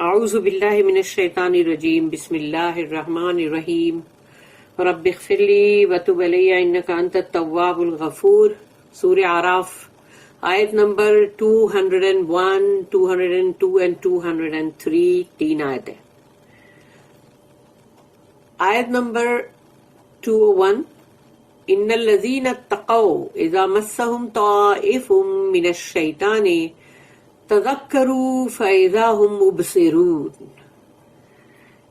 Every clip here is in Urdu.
اعوذ باللہ من الشیطان الرجیم بسم اللہ الرحمن الرحیم رب اغفر لی وتب علی انک انت التواب الغفور. سورہ اعراف آیت نمبر 201, 202 and 203 تین آیت ہے. آیت نمبر 201 ان الذین اتقوا اذا مسهم طائف من الشیطان تذکروا فاذا هم مبصرون.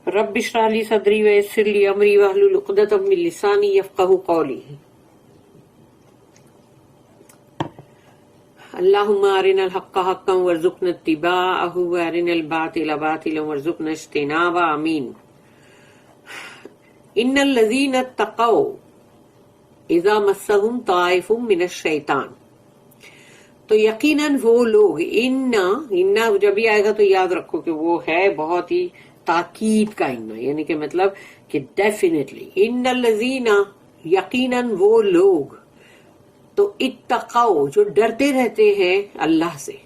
رب اشرح لی صدری ویسر لی امری واحلل عقدۃ من لسانی یفقہوا قولی. اللہم ارنا الحق حقا وارزقنا اتباعہ وارنا الباطل باطلا وارزقنا اجتنابہ. آمین. ان الذین اتقوا اذا مسهم طائف من الشیطان، تو یقیناً وہ لوگ، ان جب بھی آئے گا تو یاد رکھو کہ وہ ہے بہت ہی تاکید کا ان، یعنی کہ مطلب کہ ڈیفینیٹلی ان الذین، یقیناً وہ لوگ، تو اتقوا جو ڈرتے رہتے ہیں اللہ سے،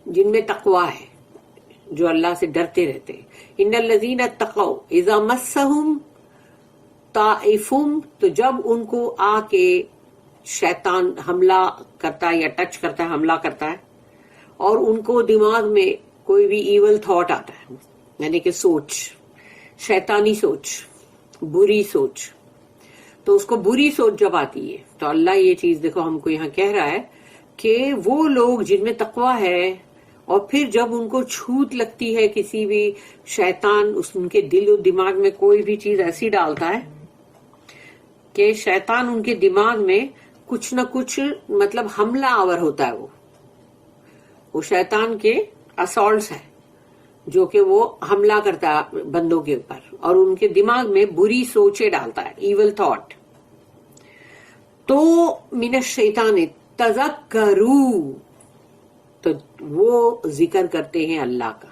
جن میں تقوی ہے، جو اللہ سے ڈرتے رہتے ہیں. ان الذین اتقوا اذا مسهم طائف، تو جب ان کو آ کے شیطان حملہ کرتا ہے یا ٹچ کرتا ہے، حملہ کرتا ہے، اور ان کو دماغ میں کوئی بھی ایول تھاٹ آتا ہے، یعنی کہ سوچ، شیطانی سوچ، بری سوچ، تو اس کو بری سوچ جب آتی ہے تو اللہ یہ چیز دیکھو ہم کو یہاں کہہ رہا ہے کہ وہ لوگ جن میں تقوی ہے، اور پھر جب ان کو چھوٹ لگتی ہے کسی بھی شیطان ان کے دل و دماغ میں کوئی بھی چیز ایسی ڈالتا ہے کہ شیطان ان کے دماغ میں کچھ نہ کچھ مطلب حملہ آور ہوتا ہے، وہ شیطان کے اسالٹس ہے جو کہ وہ حملہ کرتا ہے بندوں کے اوپر، اور ان کے دماغ میں بری سوچیں ڈالتا ہے، ایول تھاٹ. تو من الشیطان تذکروا، تو وہ ذکر کرتے ہیں اللہ کا،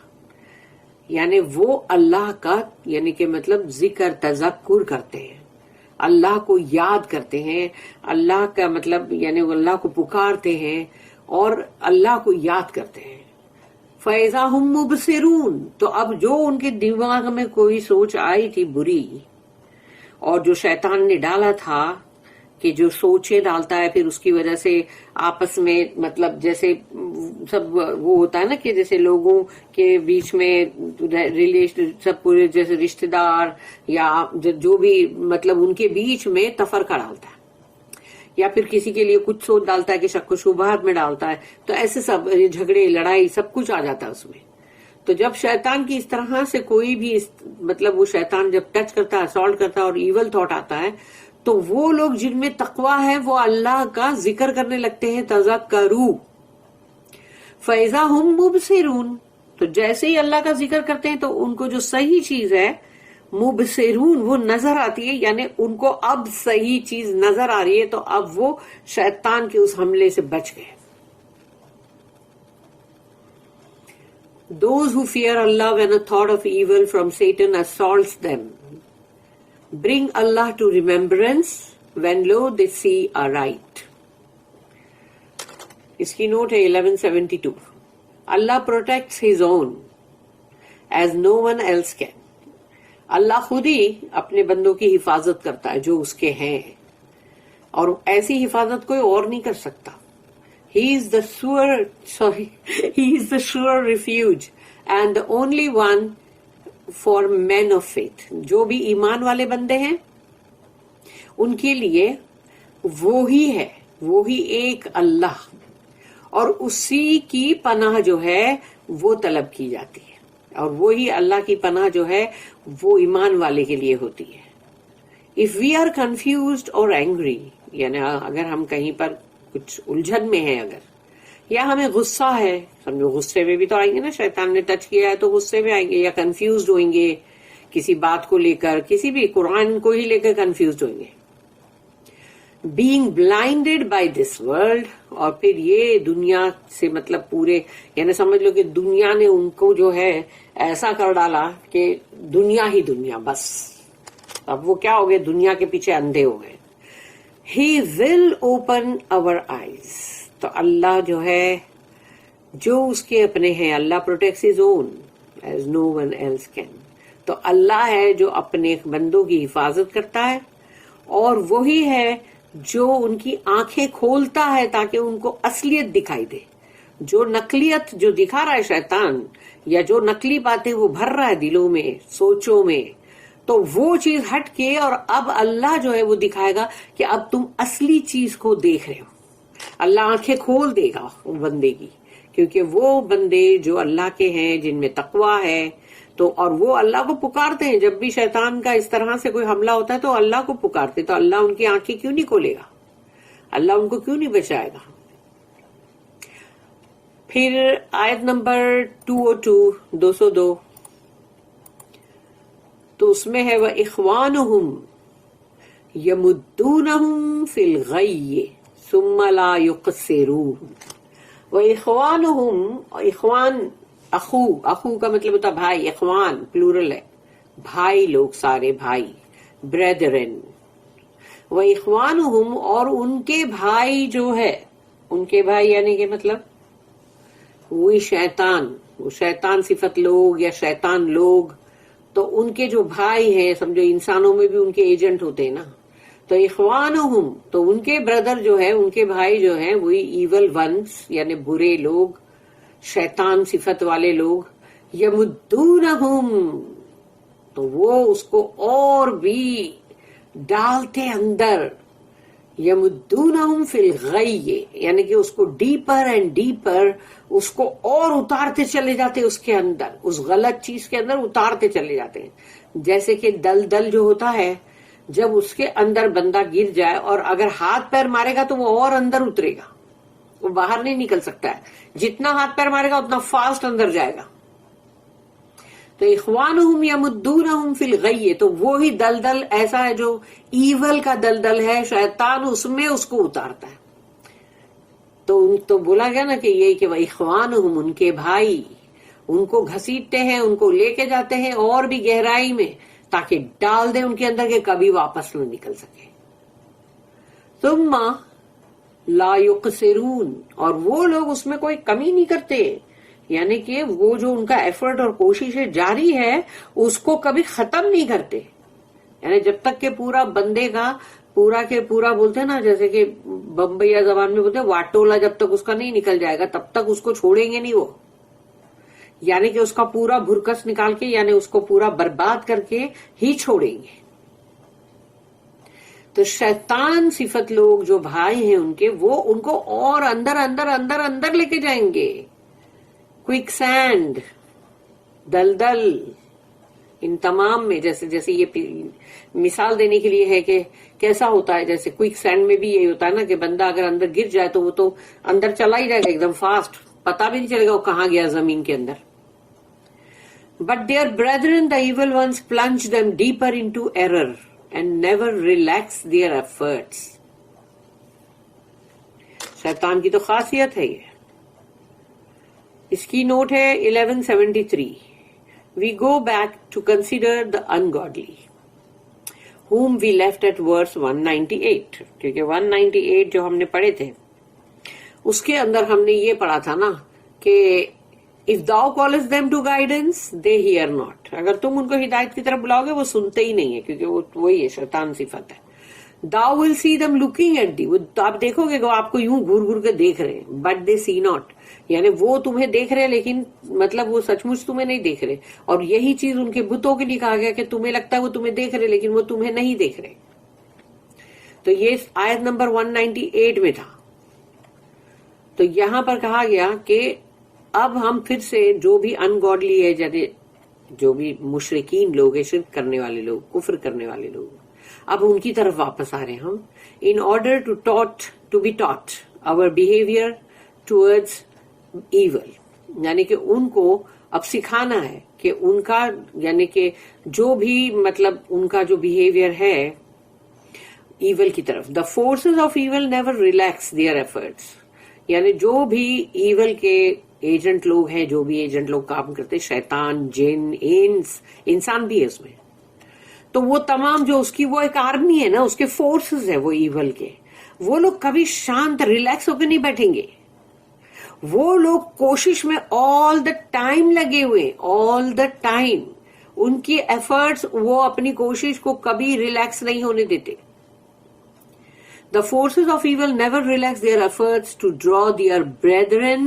یعنی وہ اللہ کا، یعنی کہ مطلب ذکر تذکر کرتے ہیں، اللہ کو یاد کرتے ہیں، اللہ کا مطلب یعنی وہ اللہ کو پکارتے ہیں اور اللہ کو یاد کرتے ہیں. فَإِذَا هُمْ مُبْصِرُونَ، تو اب جو ان کے دماغ میں کوئی سوچ آئی تھی بری، اور جو شیطان نے ڈالا تھا کہ جو سوچیں ڈالتا ہے، پھر اس کی وجہ سے آپس میں مطلب جیسے سب وہ ہوتا ہے نا کہ جیسے لوگوں کے بیچ میں ریلیشن سب پورے جیسے رشتہ دار یا جو بھی مطلب ان کے بیچ میں تفرقہ ڈالتا ہے، یا پھر کسی کے لیے کچھ سوچ ڈالتا ہے کہ شک و شبہات میں ڈالتا ہے، تو ایسے سب جھگڑے لڑائی سب کچھ آ جاتا ہے اس میں. تو جب شیطان کی اس طرح سے کوئی بھی مطلب وہ شیطان جب ٹچ کرتا ہے، اسالٹ کرتا ہے اور ایول تھاٹ آتا ہے، تو وہ لوگ جن میں تقوی ہے وہ اللہ کا ذکر کرنے لگتے ہیں. تذکروا فَإِذَا هُمْ مُبْصِرُونَ، تو جیسے ہی اللہ کا ذکر کرتے ہیں تو ان کو جو صحیح چیز ہے مبصرون وہ نظر آتی ہے، یعنی ان کو اب صحیح چیز نظر آ رہی ہے، تو اب وہ شیطان کے اس حملے سے بچ گئے. Those who fear Allah when a thought of evil from Satan assaults them bring Allah to remembrance when lo they see aright. اس کی نوٹ ہے 1172. Allah protects his own as no one else can. اللہ خود ہی اپنے بندوں کی حفاظت کرتا ہے جو اس کے ہیں، اور ایسی حفاظت کوئی اور نہیں کر سکتا. He is the sure refuge and the only one for men of faith. جو بھی ایمان والے بندے ہیں ان کے لیے وہی ہے، وہی ایک اللہ، اور اسی کی پناہ جو ہے وہ طلب کی جاتی ہے، اور وہی اللہ کی پناہ جو ہے وہ ایمان والے کے لیے ہوتی ہے. If we are confused or angry، یعنی اگر ہم کہیں پر کچھ الجھن میں ہیں، اگر یا ہمیں غصہ ہے، سمجھو غصے میں بھی تو آئیں گے نا، شیطان نے ٹچ کیا ہے تو غصے میں آئیں گے، یا کنفیوزڈ ہوئیں گے کسی بات کو لے کر، کسی بھی قرآن کو ہی لے کر کنفیوزڈ ہوئیں گے. being blinded by this world، اور پھر یہ دنیا سے مطلب پورے، یعنی سمجھ لو کہ دنیا نے ان کو جو ہے ایسا کر ڈالا کہ دنیا ہی دنیا، بس اب وہ کیا ہو گئے، دنیا کے پیچھے اندھے ہو گئے. He will open our eyes، تو اللہ جو ہے جو اس کے اپنے ہیں، اللہ protects his own, as no one else can. تو اللہ ہے جو اپنے بندوں کی حفاظت کرتا ہے، اور وہی ہے جو ان کی آنکھیں کھولتا ہے تاکہ ان کو اصلیت دکھائی دے. جو نقلیت جو دکھا رہا ہے شیطان، یا جو نقلی باتیں وہ بھر رہا ہے دلوں میں، سوچوں میں، تو وہ چیز ہٹ کے اور اب اللہ جو ہے وہ دکھائے گا کہ اب تم اصلی چیز کو دیکھ رہے ہو. اللہ آنکھیں کھول دے گا بندے کی، کیونکہ وہ بندے جو اللہ کے ہیں، جن میں تقوی ہے، تو اور وہ اللہ کو پکارتے ہیں. جب بھی شیطان کا اس طرح سے کوئی حملہ ہوتا ہے تو اللہ کو پکارتے، تو اللہ ان کی آنکھیں کیوں نہیں کھولے گا؟ اللہ ان کو کیوں نہیں بچائے گا؟ پھر آیت نمبر 202 202 تو اس میں ہے وَإِخْوَانُهُمْ يَمُدُّونَهُمْ فِي الْغَيِّ ثُمَّ لَا يُقْصِرُونَ. وَإِخْوَانُهُمْ، اخوان اخو کا مطلب ہوتا بھائی، اخوان پلورل ہے، بھائی لوگ، سارے بھائی، بریدرن. وَإِخْوَانُهُمْ، اور ان کے بھائی جو ہے، ان کے بھائی یعنی کہ مطلب وہی شیطان، وہ شیطان صفت لوگ یا شیطان لوگ، تو ان کے جو بھائی ہیں، سمجھو انسانوں میں بھی ان کے ایجنٹ ہوتے ہیں نا، تو اخوانہم، تو ان کے بردر جو ہے، ان کے بھائی جو ہیں، وہی ایول ونس یعنی برے لوگ، شیطان صفت والے لوگ. یمدونہم، تو وہ اس کو اور بھی ڈالتے اندر. یمدونہم فی الغی، یعنی کہ اس کو ڈیپر اینڈ ڈیپر، اس کو اور اتارتے چلے جاتے اس کے اندر، اس غلط چیز کے اندر اتارتے چلے جاتے ہیں. جیسے کہ دل جو ہوتا ہے، جب اس کے اندر بندہ گر جائے اور اگر ہاتھ پیر مارے گا تو وہ اور اندر اترے گا، وہ باہر نہیں نکل سکتا ہے. جتنا ہاتھ پیر مارے گا اتنا فاسٹ اندر جائے گا. تو اخوانہم یمدونہم فی الغی، تو وہی دلدل ایسا ہے جو ایول کا دلدل ہے، شیطان اس میں اس کو اتارتا ہے. تو بولا گیا نا کہ یہ کہ اخوانہم، ان کے بھائی، ان کو گھسیٹتے ہیں، ان کو لے کے جاتے ہیں اور بھی گہرائی میں، تاکہ ڈال دیں ان کے اندر کہ کبھی واپس نہ نکل سکے. ثم لا یقصرون، اور وہ لوگ اس میں کوئی کمی نہیں کرتے، یعنی کہ وہ جو ان کا ایفرٹ اور کوشش جاری ہے اس کو کبھی ختم نہیں کرتے. یعنی جب تک کہ پورا بندے کا پورا کے پورا بولتے ہیں نا، جیسے کہ بمبئیا زبان میں بولتے ہیں واٹولا، جب تک اس کا نہیں نکل جائے گا تب تک اس کو چھوڑیں گے نہیں وہ. یعنی کہ اس کا پورا بھرکس نکال کے، یعنی اس کو پورا برباد کر کے ہی چھوڑیں گے. تو شیطان صفت لوگ جو بھائی ہیں ان کے، وہ ان کو اور اندر اندر اندر اندر لے کے جائیں گے. کوئک سینڈ، دلدل، ان تمام میں، جیسے یہ مثال دینے کے لیے ہے کہ کیسا ہوتا ہے. جیسے کوئک سینڈ میں بھی یہی ہوتا ہے نا کہ بندہ اگر اندر گر جائے تو وہ تو اندر چلا ہی جائے گا ایک دم فاسٹ، پتا بھی نہیں چلے گا وہ کہاں گیا زمین کے اندر. But their brethren the evil ones plunge them deeper into error and never relax their efforts. شیطان کی تو خاصیت ہے یہ. اس کی نوٹ ہے 1173. We go back to consider the ungodly, whom we left at verse 198. کیونکہ 198 جو ہم نے پڑھے تھے اس کے اندر ہم نے یہ پڑھا تھا نا کہ if thou callest them to guidance they hear not. اگر تم ان کو ہدایت کی طرف بلاؤ گے وہ سنتے ہی نہیں ہے، کیونکہ وہ وہی ہے، شیطان صفت ہے. thou will see them looking at thee، وہ آپ دیکھو گے کہ وہ آپ کو یوں گھور گھور کے دیکھ رہے ہیں. but they see not، یعنی وہ تمہیں دیکھ رہے لیکن مطلب وہ سچ مچ تمہیں نہیں دیکھ رہے. اور یہی چیز ان کے بتوں کے لیے کہا گیا کہ تمہیں لگتا ہے وہ تمہیں دیکھ رہے لیکن وہ تمہیں نہیں دیکھ رہے. تو یہ آیت نمبر 198 میں تھا. تو یہاں پر کہا گیا کہ اب ہم پھر سے جو بھی انگوڈلی ہے، جیسے جو بھی مشرکین لوگ ہیں، شرک کرنے والے لوگ، کفر کرنے والے لوگ، اب ان کی طرف واپس آ رہے ہیں ہم. In order to be taught our behaviour towards evil, یعنی کہ ان کو اب سکھانا ہے کہ ان کا، یعنی کہ جو بھی مطلب ان کا جو بہیویئر ہے ایول کی طرف. The forces of evil never relax their efforts, یعنی جو بھی ایول کے ایجنٹ لوگ ہیں، جو بھی ایجنٹ لوگ کام کرتے، شیطان، جن، انس، انسان بھی ہے اس میں، تو وہ تمام جو اس کی وہ ایک آرمی ہے نا، اس کے فورسز ہیں وہ ایول کے، وہ لوگ کبھی شانت ریلیکس ہو کے نہیں بیٹھیں گے. وہ لوگ کوشش میں آل دا ٹائم لگے ہوئے، آل دا ٹائم ان کی ایفرٹس، وہ اپنی کوشش کو کبھی ریلیکس نہیں ہونے دیتے. The forces of evil never relax their efforts to draw their brethren,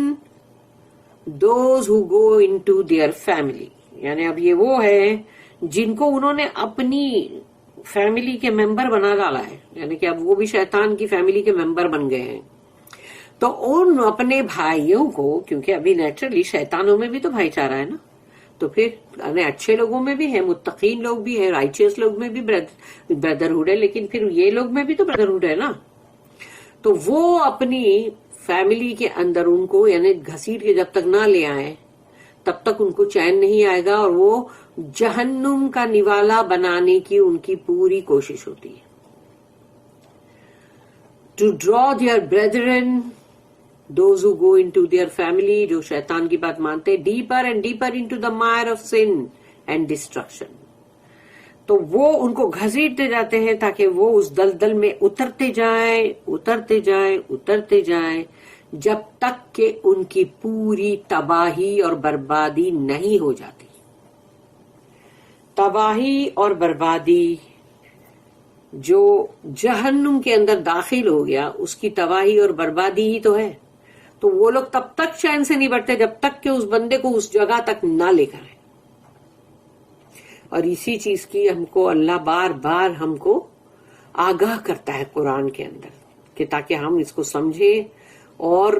those who go into their family. یعنی اب یہ وہ ہے جن کو انہوں نے اپنی فیملی کے ممبر بنا ڈالا ہے، یعنی کہ اب وہ بھی شیطان کی فیملی کے ممبر بن گئے ہیں. تو ان اپنے بھائیوں کو، کیونکہ ابھی نیچرلی شیطانوں میں بھی تو بھائی چارہ ہے نا، تو پھر اچھے لوگوں میں بھی ہے، متقین لوگ بھی ہے، رائچیس لوگ میں بھی بردرہڈ ہے، لیکن پھر یہ لوگ میں بھی تو بردرہڈ ہے نا. تو وہ اپنی فیملی کے اندر ان کو یعنی گھسیٹ کے جب تک نہ لے آئے تب تک ان کو چین نہیں آئے گا، اور وہ جہنم کا نوالا بنانے کی ان کی پوری کوشش ہوتی ہے. To draw their brethren those who go into their family، جو شیطان کی بات مانتے، deeper and deeper into the mire of sin and destruction. تو وہ ان کو گھسیٹتے جاتے ہیں تاکہ وہ اس دلدل میں اترتے جائیں اترتے جائیں اترتے جائیں، جب تک کہ ان کی پوری تباہی اور بربادی نہیں ہو جاتی. تباہی اور بربادی جو جہنم کے اندر داخل ہو گیا، اس کی تباہی اور بربادی ہی تو ہے. تو وہ لوگ تب تک چین سے نہیں بڑھتے جب تک کہ اس بندے کو اس جگہ تک نہ لے کر آئے. اور اسی چیز کی ہم کو اللہ بار بار ہم کو آگاہ کرتا ہے قرآن کے اندر، کہ تاکہ ہم اس کو سمجھیں اور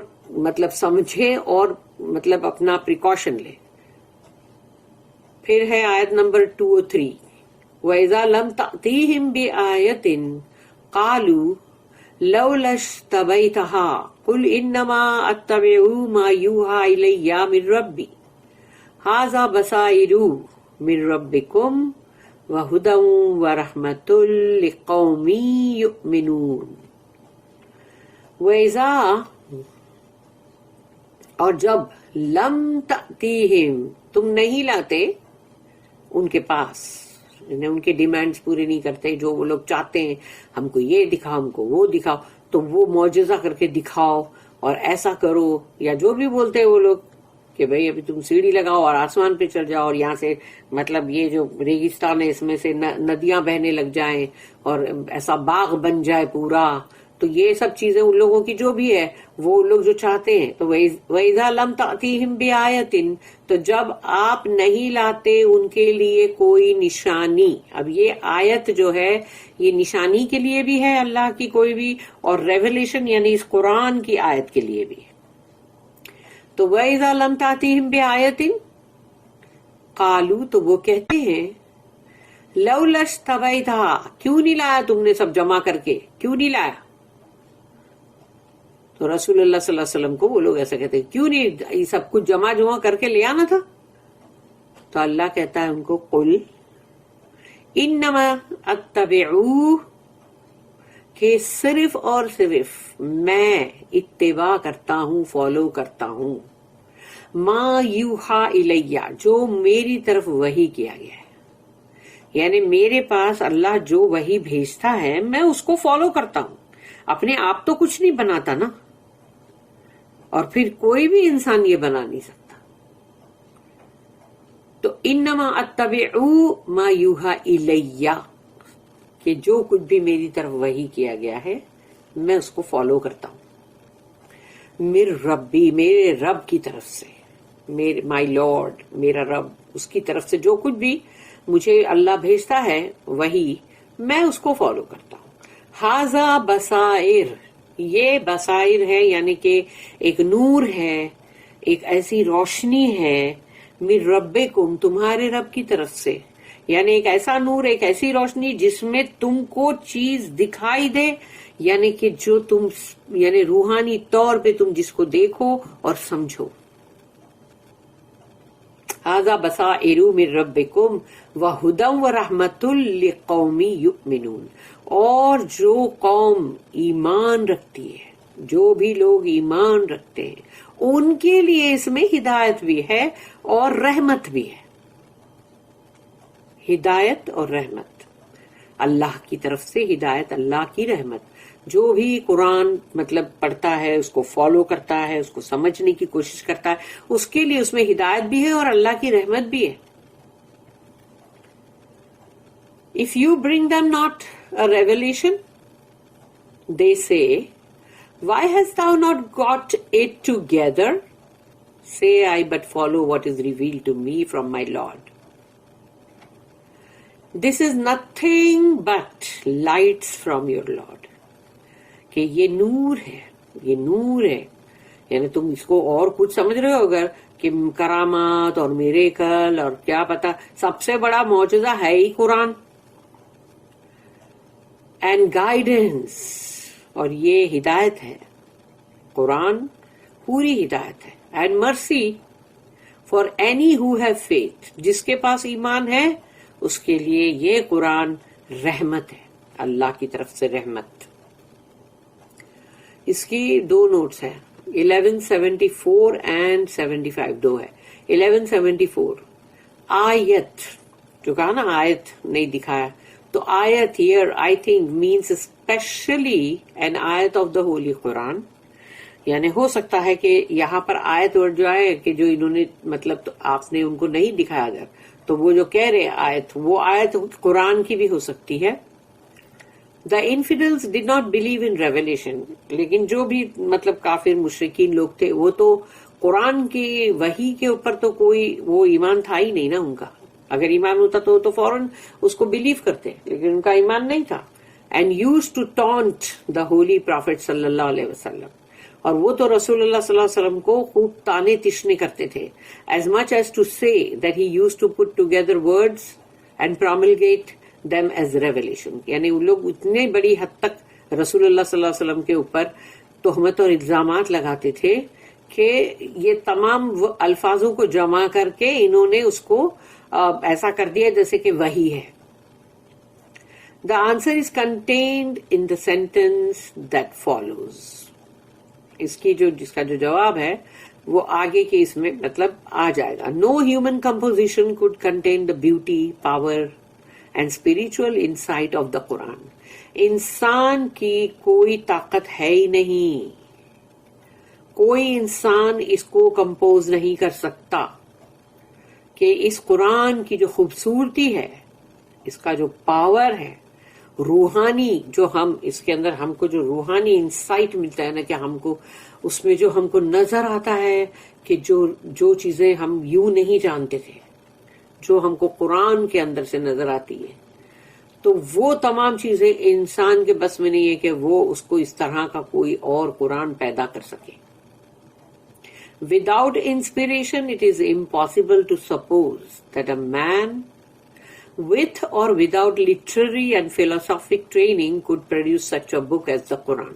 مطلب اپنا پریکاشن لیں. پھر ہے آیت نمبر 203، وَإِذَا لَمْ تَأْتِيهِمْ بِآيَةٍ قَالُوا لَوْلَا اشْتَبَيْتَهَا قُلْ إِنَّمَا أَتَّبِعُ مَا يُوحَى إِلَيَّ مِنْ رَبِّي هَذَا بَصَائِرُ مِنْ رَبِّكُمْ وَهُدًى وَرَحْمَةٌ لِقَوْمٍ يُؤْمِنُونَ. وَإِذَا، اور جب لَمْ تَأْتِيهِمْ تم نہیں لاتے ان کے پاس، ان کے ڈیمانڈز پورے نہیں کرتے، جو وہ لوگ چاہتے ہیں ہم کو یہ دکھاؤ ہم کو وہ دکھاؤ، تو وہ معجزہ کر کے دکھاؤ اور ایسا کرو، یا جو بھی بولتے ہیں وہ لوگ کہ بھئی ابھی تم سیڑھی لگاؤ اور آسمان پہ چڑھ جاؤ، اور یہاں سے مطلب یہ جو ریگستان ہے اس میں سے ندیاں بہنے لگ جائیں اور ایسا باغ بن جائے پورا. تو یہ سب چیزیں ان لوگوں کی جو بھی ہے وہ لوگ جو چاہتے ہیں. تو وَإِذَا لَمْ تَأْتِيهِمْ بِآيَةٍ، تو جب آپ نہیں لاتے ان کے لیے کوئی نشانی. اب یہ آیت جو ہے یہ نشانی کے لیے بھی ہے اللہ کی کوئی بھی، اور ریویلیشن یعنی اس قرآن کی آیت کے لیے بھی ہے. تو وَإِذَا لَمْ تَأْتِيهِمْ بِآيَةٍ قَالُوا، تو وہ کہتے ہیں لَوْلَا اشْتَبَيْتَهَا، کیوں نہیں لایا تم نے سب جمع کر کے، کیوں نہیں لایا. تو رسول اللہ صلی اللہ علیہ وسلم کو وہ لوگ ایسا کہتے ہیں کیوں نہیں یہ سب کچھ جمع کر کے لے آنا تھا. تو اللہ کہتا ہے ان کو قل انما اتبعو، کہ صرف اور صرف میں اتباع کرتا ہوں، فالو کرتا ہوں، ما یوحا الیہ، جو میری طرف وحی کیا گیا ہے. یعنی میرے پاس اللہ جو وحی بھیجتا ہے میں اس کو فالو کرتا ہوں. اپنے آپ تو کچھ نہیں بناتا نا، اور پھر کوئی بھی انسان یہ بنا نہیں سکتا. تو انما اتبعو ما یوحا الیہ، کہ جو کچھ بھی میری طرف وحی کیا گیا ہے میں اس کو فالو کرتا ہوں. مر ربی، میرے رب کی طرف سے، مائی لارڈ، میرا رب، اس کی طرف سے جو کچھ بھی مجھے اللہ بھیجتا ہے وہی میں اس کو فالو کرتا ہوں. ہاذا بصائر، یہ بصائر ہے یعنی کہ ایک نور ہے، ایک ایسی روشنی ہے، من ربکم، تمہارے رب کی طرف سے. یعنی ایک ایسا نور، ایک ایسی روشنی جس میں تم کو چیز دکھائی دے، یعنی کہ جو تم یعنی روحانی طور پہ تم جس کو دیکھو اور سمجھو. ھذا بصائر من ربکم وہدی ورحمۃ لقوم یؤمنون. اور جو قوم ایمان رکھتی ہے، جو بھی لوگ ایمان رکھتے ہیں، ان کے لیے اس میں ہدایت بھی ہے اور رحمت بھی ہے. ہدایت اور رحمت اللہ کی طرف سے، ہدایت اللہ کی رحمت. جو بھی قرآن مطلب پڑھتا ہے، اس کو فالو کرتا ہے، اس کو سمجھنے کی کوشش کرتا ہے، اس کے لیے اس میں ہدایت بھی ہے اور اللہ کی رحمت بھی ہے. If you bring them not a revelation, they say, why hast thou not got it together? Say I but follow what is revealed to me from my Lord. This is nothing but lights from your Lord. کہ یہ نور ہے، یہ نور ہے. یعنی تم اس کو اور کچھ سمجھ رہے ہو اگر کہ کرامات اور میریکل اور کیا پتا، سب سے بڑا معجزہ ہے ہی قرآن. اینڈ گائیڈنس، اور یہ ہدایت ہے، قرآن پوری ہدایت ہے. And mercy for any who have faith, جس کے پاس ایمان ہے اس کے لیے یہ قرآن رحمت ہے، اللہ کی طرف سے رحمت. اس کی 2 نوٹس ہیں، 1174 اینڈ 75 2 ہے. 1174 آیت، جو کہا نا آیت نہیں دکھایا، تو آیت here I think means especially an آیت آف دا ہولی قرآن. یعنی ہو سکتا ہے کہ یہاں پر آیت ورڈ جو آئے کہ جو انہوں نے مطلب تو آپ نے ان کو نہیں دکھایا اگر، تو وہ جو کہہ رہے آیت، وہ آیت قرآن کی بھی ہو سکتی ہے. The infidels did not believe in revelation. لیکن جو بھی مطلب کافر مشرکین لوگ تھے وہ تو قرآن کی وحی کے اوپر تو کوئی وہ ایمان تھا ہی نہیں نا ان کا. اگر ایمان ہوتا تو فوراً اس کو بلیو کرتے، لیکن ان کا ایمان نہیں تھا. And used to taunt the holy prophet صلی اللہ علیہ وسلم. اور وہ تو رسول اللہ صلی اللہ علیہ وسلم کو خوب تانے تشنے کرتے تھے. As much as to say that he used to put together words and promulgate them as revelation. یعنی وہ لوگ اتنے بڑی حد تک رسول اللہ صلی اللہ علیہ وسلم کے اوپر تہمت اور الزامات لگاتے تھے کہ یہ تمام الفاظوں کو جمع کر کے انہوں نے اس کو ایسا کر دیا جیسے کہ وحی ہے. The answer is contained in the sentence that follows. جس کا جو جواب ہے وہ آگے کے اس میں مطلب آ جائے گا. No human composition could contain the beauty, power and spiritual insight of the Quran. انسان کی کوئی طاقت ہے ہی نہیں، کوئی انسان اس کو کمپوز نہیں کر سکتا کہ اس قرآن کی جو خوبصورتی ہے، اس کا جو پاور ہے، روحانی جو ہم اس کے اندر ہم کو جو روحانی انسائٹ ملتا ہے نا، کہ ہم کو اس میں جو ہم کو نظر آتا ہے کہ جو چیزیں ہم یوں نہیں جانتے تھے، جو ہم کو قرآن کے اندر سے نظر آتی ہے، تو وہ تمام چیزیں انسان کے بس میں نہیں ہے کہ وہ اس کو اس طرح کا کوئی اور قرآن پیدا کر سکے. Without inspiration, it is impossible to suppose that a man with or without literary and philosophic training could produce such a book as the Quran.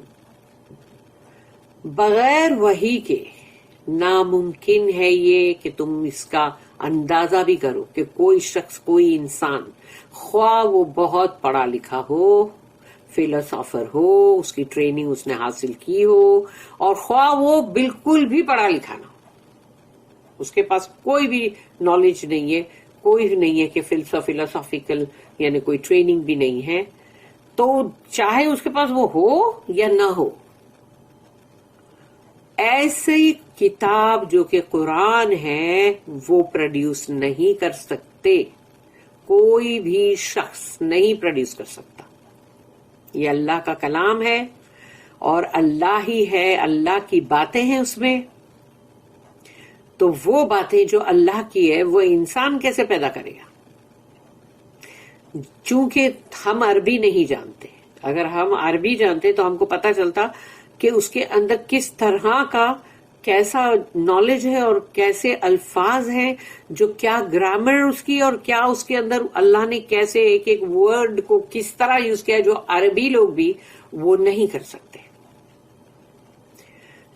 بغیر وحی کے ناممکن ہے یہ کہ تم اس کا اندازہ بھی کرو کہ کوئی شخص، کوئی انسان، خواہ وہ بہت پڑھا لکھا ہو، فلسافر ہو، اس کی ٹریننگ اس نے حاصل کی ہو، اور خواہ وہ بالکل بھی پڑھا لکھا نہ ہو، اس کے پاس کوئی بھی نالج نہیں ہے، کوئی نہیں ہے کہ فلسافیکل یعنی کوئی ٹریننگ بھی نہیں ہے، تو چاہے اس کے پاس وہ ہو یا نہ ہو، ایسی کتاب جو کہ قرآن ہے وہ پروڈیوس نہیں کر سکتے، کوئی بھی شخص نہیں پروڈیوس کر سکتا. یہ اللہ کا کلام ہے اور اللہ ہی ہے، اللہ کی باتیں ہیں اس میں. تو وہ باتیں جو اللہ کی ہے وہ انسان کیسے پیدا کرے گا؟ چونکہ ہم عربی نہیں جانتے. اگر ہم عربی جانتے تو ہم کو پتہ چلتا کہ اس کے اندر کس طرح کا کیسا نالج ہے اور کیسے الفاظ ہیں، جو کیا گرامر اس کی، اور کیا اس کے اندر اللہ نے کیسے ایک ایک ورڈ کو کس طرح یوز کیا، جو عربی لوگ بھی وہ نہیں کر سکتے.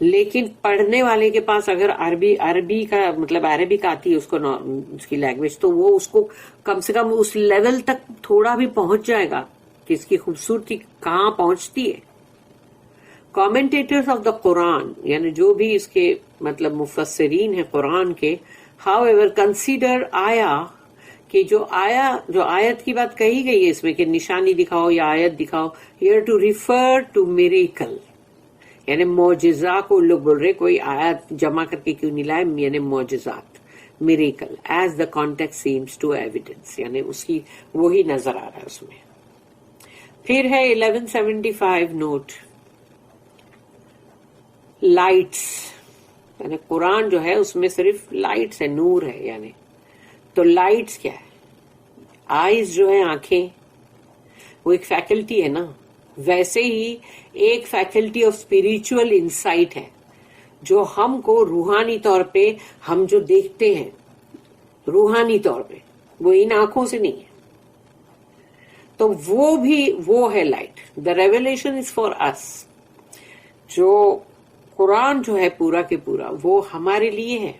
لیکن پڑھنے والے کے پاس اگر عربی کا مطلب عربک آتی ہے اس کو اس کی لینگویج، تو وہ اس کو کم سے کم اس لیول تک تھوڑا بھی پہنچ جائے گا کہ اس کی خوبصورتی کہاں پہنچتی ہے. کامنٹیٹرز آف دا قرآن یعنی جو بھی اس کے مطلب مفسرین ہیں قرآن کے، however consider آیا کہ جو آیت کی بات کہی گئی ہے اس میں کہ نشانی دکھاؤ یا آیت دکھاؤ، here to refer to miracle, یعنی معجزہ کو لوگ بول رہے کوئی آیت جمع کر کے کیوں نہیں لائے، یعنی معجزات، miracle as the context seems to evidence, یعنی اس کی وہی نظر آ رہا ہے اس میں. پھر ہے 1175 نوٹ، لائٹس، یعنی قرآن جو ہے اس میں صرف لائٹس ہے، نور ہے یعنی. تو لائٹس کیا ہے؟ آئیز جو ہے، آنکھیں، وہ ایک فیکلٹی ہے نا، ویسے ہی ایک فیکلٹی آف اسپریچول انسائٹ ہے جو ہم کو روحانی طور پہ ہم جو دیکھتے ہیں روحانی طور پہ، وہ ان آنکھوں سے نہیں ہے. تو وہ بھی وہ ہے light. The revelation is for us. جو قرآن جو ہے پورا کے پورا وہ ہمارے لیے ہے.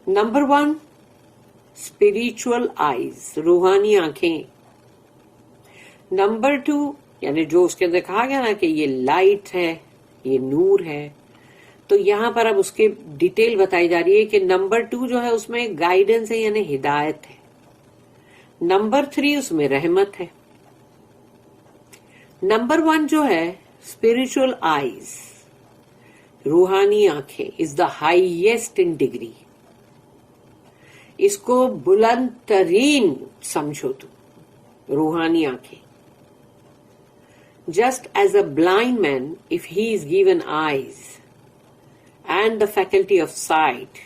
نمبر 1 اسپریچول آئیز، روحانی آنکھیں. نمبر 2 یعنی جو اس کے اندر کہا گیا نا کہ یہ لائٹ ہے، یہ نور ہے، تو یہاں پر اب اس کے ڈیٹیل بتائی جا رہی ہے کہ نمبر 2 جو ہے اس میں گائیڈنس ہے، یعنی ہدایت ہے. نمبر 3 اس میں رحمت ہے. نمبر 1 جو ہے اسپریچول آئیز، روحانی آنکھیں، از دا ہائیسٹ ان ڈگری. اس کو بلند ترین سمجھو تو روحانی آنکھیں. Just as a blind man if he is given eyes and the faculty of sight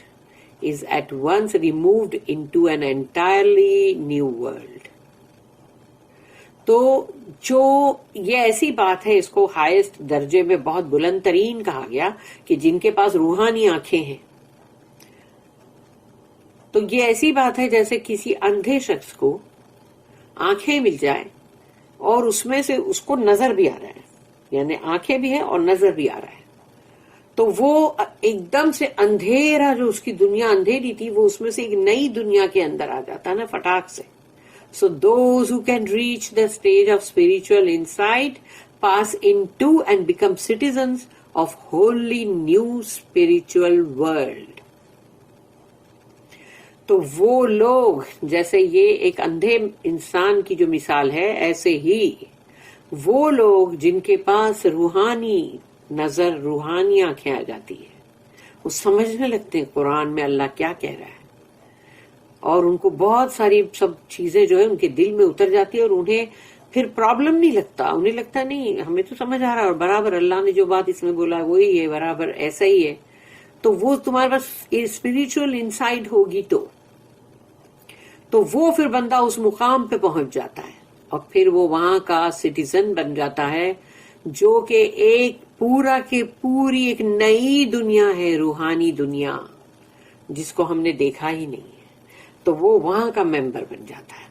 is at once removed into an entirely new world. تو جو یہ ایسی بات ہے، اس کو ہائیسٹ درجے میں بہت بلند ترین کہا گیا کہ جن کے پاس روحانی آنکھیں ہیں. تو یہ ایسی بات ہے جیسے کسی اندھے شخص کو آنکھیں مل جائے اور اس میں سے اس کو نظر بھی آ رہا ہے، یعنی آنکھیں بھی ہیں اور نظر بھی آ رہا ہے. تو وہ ایک دم سے اندھیرا جو اس کی دنیا اندھیری تھی، وہ اس میں سے ایک نئی دنیا کے اندر آ جاتا ہے نا فٹاک سے. So those who can reach the stage of spiritual insight pass on to and become citizens of holy new spiritual world. تو وہ لوگ، جیسے یہ ایک اندھے انسان کی جو مثال ہے، ایسے ہی وہ لوگ جن کے پاس روحانی نظر، روحانی آنکھیں آ جاتی ہے، وہ سمجھنے لگتے ہیں قرآن میں اللہ کیا کہہ رہا ہے، اور ان کو بہت ساری سب چیزیں جو ہے ان کے دل میں اتر جاتی ہے، اور انہیں پھر پرابلم نہیں لگتا. انہیں لگتا نہیں ہمیں تو سمجھ آ رہا ہے، اور برابر اللہ نے جو بات اس میں بولا ہے وہی ہے، برابر ایسا ہی ہے. تو وہ تمہارے پاس اسپریچول انسائٹ ہوگی تو وہ پھر بندہ اس مقام پہ پہنچ جاتا ہے، اور پھر وہ وہاں کا سٹیزن بن جاتا ہے، جو کہ ایک پورا کے پوری ایک نئی دنیا ہے، روحانی دنیا جس کو ہم نے دیکھا ہی نہیں ہے. تو وہ وہاں کا ممبر بن جاتا ہے.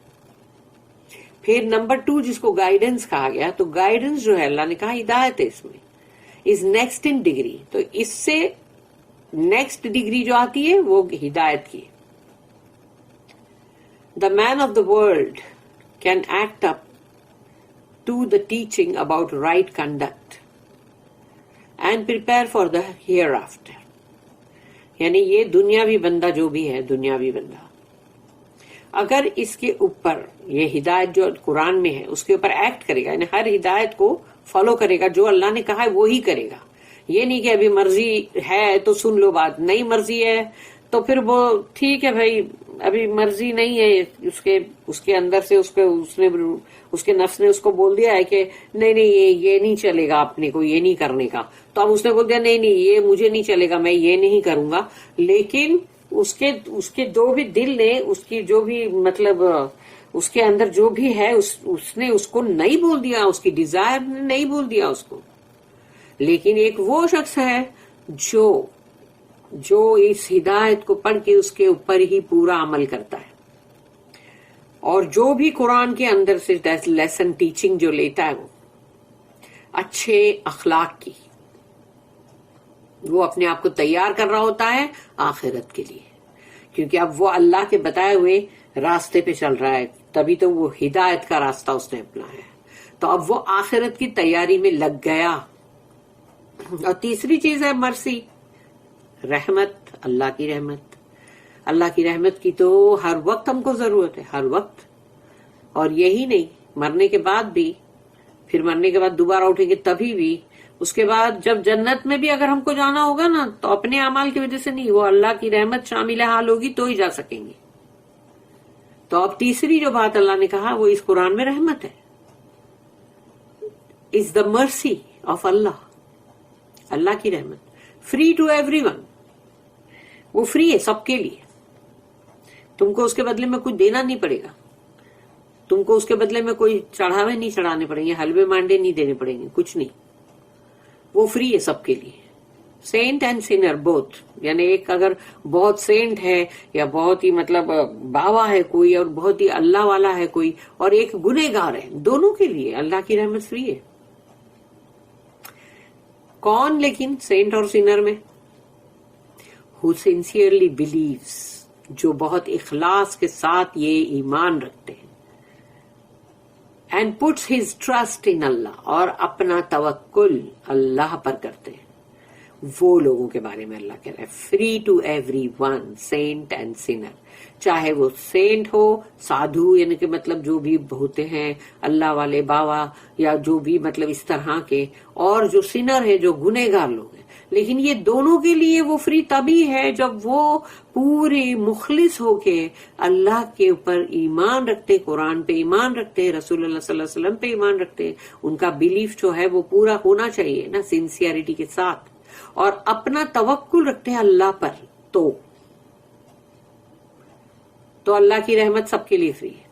پھر نمبر 2 جس کو گائیڈنس کہا گیا، تو گائیڈنس جو ہے اللہ نے کہا ہدایت ہے، اس میں از نیکسٹ ان ڈگری. تو اس سے نیکسٹ ڈگری جو آتی ہے وہ ہدایت کی. The man of the world can act up to the teaching about right conduct and prepare for the hereafter. یعنی یہ دنیاوی بندہ جو بھی ہے، دنیاوی بندہ اگر اس کے اوپر یہ ہدایت جو قرآن میں ہے اس کے اوپر ایکٹ کرے گا، یعنی ہر ہدایت کو فالو کرے گا، جو اللہ نے کہا ہے وہی کرے گا. یہ نہیں کہ ابھی مرضی ہے تو سن لو بات، نہیں مرضی ہے تو پھر وہ ٹھیک ہے بھائی، ابھی مرضی نہیں ہے اس کے اندر سے اس کے نفس نے اس کو بول دیا ہے کہ نہیں یہ نہیں چلے گا، اپنے کو یہ نہیں کرنے کا. تو اب اس نے بول دیا نہیں یہ مجھے نہیں چلے گا، میں یہ نہیں کروں گا. لیکن اس کے جو بھی دل نے، اس کی جو بھی مطلب اس کے اندر جو بھی ہے اس نے اس کو نہیں بول دیا، اس کی ڈیزائر نے نہیں بول دیا اس کو. لیکن ایک وہ شخص ہے جو اس ہدایت کو پڑھ کے اس کے اوپر ہی پورا عمل کرتا ہے، اور جو بھی قرآن کے اندر سے لیسن ٹیچنگ جو لیتا ہے وہ اچھے اخلاق کی، وہ اپنے آپ کو تیار کر رہا ہوتا ہے آخرت کے لیے، کیونکہ اب وہ اللہ کے بتائے ہوئے راستے پہ چل رہا ہے، تبھی تو وہ ہدایت کا راستہ اس نے اپنایا ہے. تو اب وہ آخرت کی تیاری میں لگ گیا. اور تیسری چیز ہے مرسی، رحمت، اللہ کی رحمت. اللہ کی رحمت کی تو ہر وقت ہم کو ضرورت ہے، ہر وقت. اور یہی نہیں، مرنے کے بعد بھی، پھر مرنے کے بعد دوبارہ اٹھیں گے تبھی بھی، اس کے بعد جب جنت میں بھی اگر ہم کو جانا ہوگا نا تو اپنے اعمال کی وجہ سے نہیں، وہ اللہ کی رحمت شامل حال ہوگی تو ہی جا سکیں گے. تو اب تیسری جو بات اللہ نے کہا وہ اس قرآن میں رحمت ہے. از دا مرسی آف اللہ، اللہ کی رحمت فری ٹو ایوری ون، وہ فری ہے سب کے لیے. تم کو اس کے بدلے میں کچھ دینا نہیں پڑے گا، تم کو اس کے بدلے میں کوئی چڑھاوے نہیں چڑھانے پڑیں گے، حلوے مانڈے نہیں دینے پڑیں گے، کچھ نہیں. وہ فری ہے سب کے لیے. سینٹ اینڈ سینر بوتھ، یعنی ایک اگر بہت سینٹ ہے یا بہت ہی مطلب باوا ہے کوئی اور بہت ہی اللہ والا ہے کوئی، اور ایک گنہگار ہے، دونوں کے لیے اللہ کی رحمت فری ہے. کون لیکن سینٹ اور سینر میں؟ who sincerely believes، جو بہت اخلاص کے ساتھ یہ ایمان رکھتے ہیں. and puts his trust in اللہ، اور اپنا توکل اللہ پر کرتے ہیں. وہ لوگوں کے بارے میں اللہ کہہ رہا ہے free to everyone, saint and sinner. چاہے وہ سینٹ ہو، سادھو یعنی کہ مطلب جو بھی ہوتے ہیں اللہ والے باوا یا جو بھی مطلب اس طرح کے، اور جو سینر ہے جو گنہگار لوگ ہیں. لیکن یہ دونوں کے لیے وہ فری تبھی ہے جب وہ پورے مخلص ہو کے اللہ کے اوپر ایمان رکھتے، قرآن پہ ایمان رکھتے، رسول اللہ صلی اللہ علیہ وسلم پہ ایمان رکھتے. ان کا بلیف جو ہے وہ پورا ہونا چاہیے نا، سنسیئرٹی کے ساتھ، اور اپنا توکل رکھتے ہیں اللہ پر. تو اللہ کی رحمت سب کے لیے فری ہے.